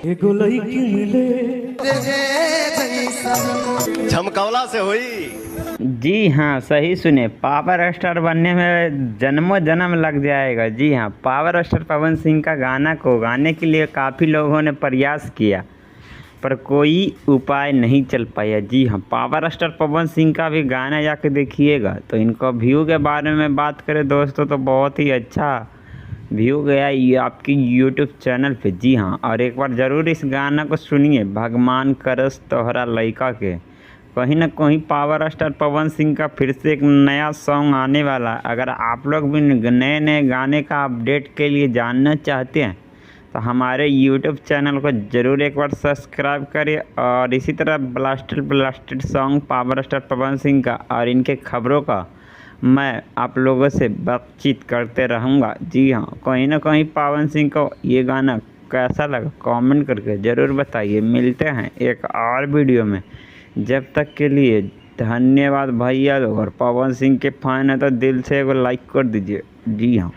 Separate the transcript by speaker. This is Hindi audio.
Speaker 1: एगो लईकी मिले
Speaker 2: झमकौला से हुई।
Speaker 3: जी हाँ, सही सुने, पावर स्टार बनने में जन्मों जन्म लग जाएगा। जी हाँ, पावर स्टार पवन सिंह का गाना को गाने के लिए काफ़ी लोगों ने प्रयास किया पर कोई उपाय नहीं चल पाया। जी हाँ, पावर स्टार पवन सिंह का भी गाना जाके देखिएगा तो इनको व्यू के बारे में बात करें दोस्तों तो बहुत ही अच्छा व्यू गया ये आपकी यूट्यूब चैनल पे। जी हाँ, और एक बार ज़रूर इस गाना को सुनिए, भगवान करस तोहरा लइका के। कहीं ना कहीं पावर स्टार पवन सिंह का फिर से एक नया सॉन्ग आने वाला है। अगर आप लोग भी नए नए गाने का अपडेट के लिए जानना चाहते हैं तो हमारे यूट्यूब चैनल को ज़रूर एक बार सब्सक्राइब करिए और इसी तरह blasted song power star Pawan Singh का और इनके खबरों का मैं आप लोगों से बातचीत करते रहूँगा। जी हाँ, कहीं ना कहीं पवन सिंह को ये गाना कैसा लगा कमेंट करके ज़रूर बताइए। मिलते हैं एक और वीडियो में, जब तक के लिए धन्यवाद भैया लोग। और पवन सिंह के फैन है तो दिल से एगो लाइक कर दीजिए। जी हाँ।